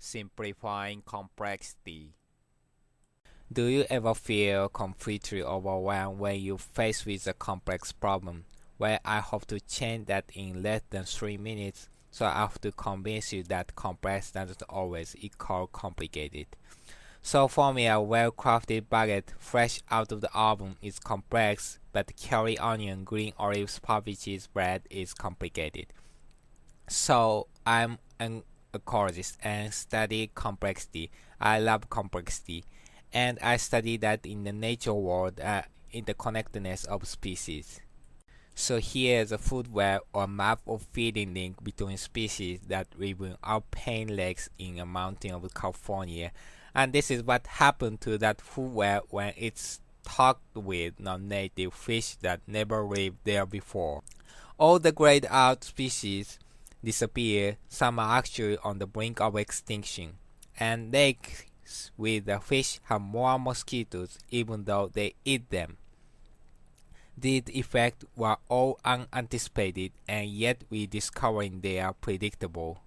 Simplifying complexity. Do you ever feel completely overwhelmed when you face with a complex problem? Well, I hope to change that in less than 3 minutes, so I have to convince you that complex doesn't always equal complicated. So for me, a well-crafted baguette fresh out of the oven is complex, but curry onion, green olives, puffy cheese bread is complicated. So I'm an ecologist and study complexity. I love complexity, and I study that in the nature world, interconnectedness of species. So here is a food web or map of feeding link between species that live in alpine lakes in a mountain of California. And this is what happened to that food web when it's talked with non-native fish that never lived there before. All the grayed out species disappear, some are actually on the brink of extinction. And lakes with the fish have more mosquitoes even though they eat them. These effects were all unanticipated, and yet we discovering they are predictable.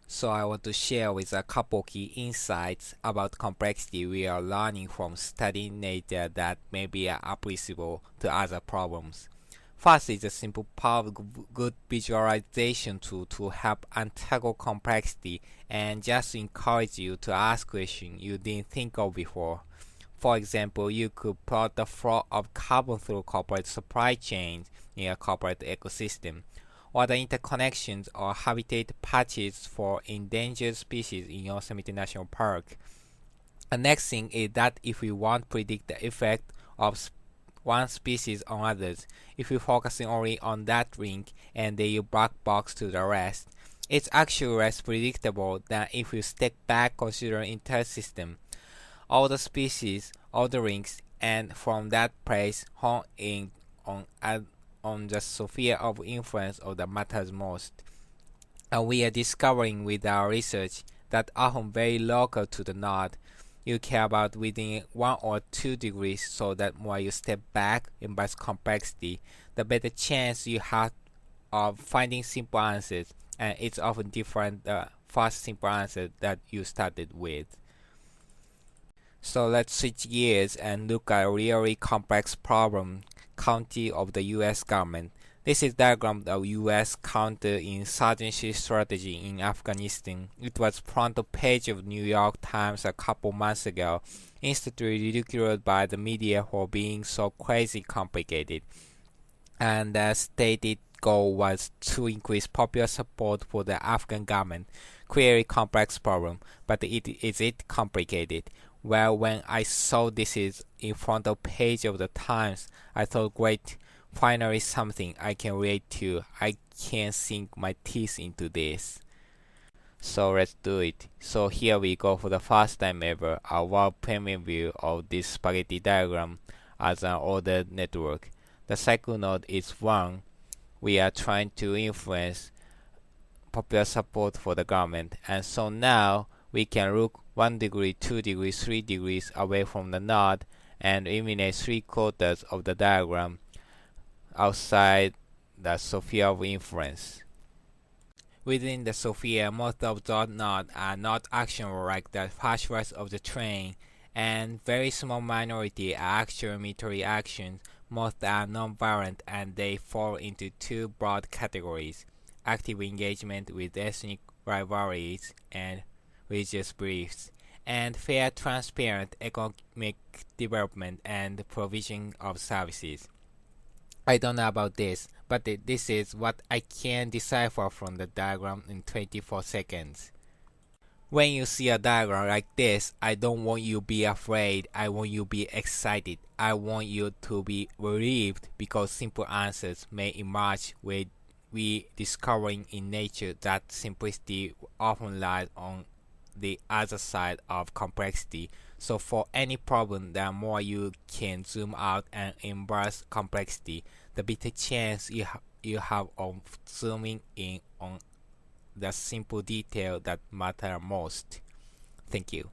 So I want to share with a couple key insights about complexity we are learning from studying nature that may be applicable to other problems. First is a simple powerful good visualization tool to help untangle complexity and just encourage you to ask questions you didn't think of before. For example, you could plot the flow of carbon through corporate supply chains in a corporate ecosystem, or the interconnections or habitat patches for endangered species in Yosemite National Park. The next thing is that if we want to predict the effect of one species on others, if we focusing only on that link and then you black box to the rest, it's actually less predictable than if you step back considering entire system, all the species, all the links, and from that place hone in on the sphere of influence of that matters most. And we are discovering with our research that often very local to the node, you care about within 1 or 2 degrees, so that more you step back in best complexity, the better chance you have of finding simple answers, and it's often different the first simple answer that you started with. So let's switch gears and look at a really complex problem, county of the US government. This is diagram of US counterinsurgency strategy in Afghanistan. It was front page of New York Times a couple months ago, instantly ridiculed by the media for being so crazy complicated. And the stated goal was to increase popular support for the Afghan government. Clearly complex problem, but is it complicated? Well, when I saw this is in front of page of the Times, I thought, great, finally something I can relate to. I can sink my teeth into this. So let's do it. So here we go for the first time ever, a world premiere view of this spaghetti diagram as an ordered network. The cycle node is 1. We are trying to influence popular support for the government, and so now we can look 1 degree, 2 degrees, 3 degrees away from the node and eliminate 3/4 of the diagram outside the sphere of influence. Within the sphere, most of those nodes are not actionable like the fast rest of the train, and very small minority are actual military actions. Most are non-violent, and they fall into 2 broad categories: active engagement with ethnic rivalries and religious beliefs, and fair, transparent economic development and provision of services. I don't know about this, but this is what I can decipher from the diagram in 24 seconds. When you see a diagram like this, I don't want you to be afraid, I want you to be excited. I want you to be relieved because simple answers may emerge with we discovering in nature that simplicity often lies on the other side of complexity. So for any problem, the more you can zoom out and embrace complexity, the better chance you have of zooming in on the simple detail that matter most. Thank you.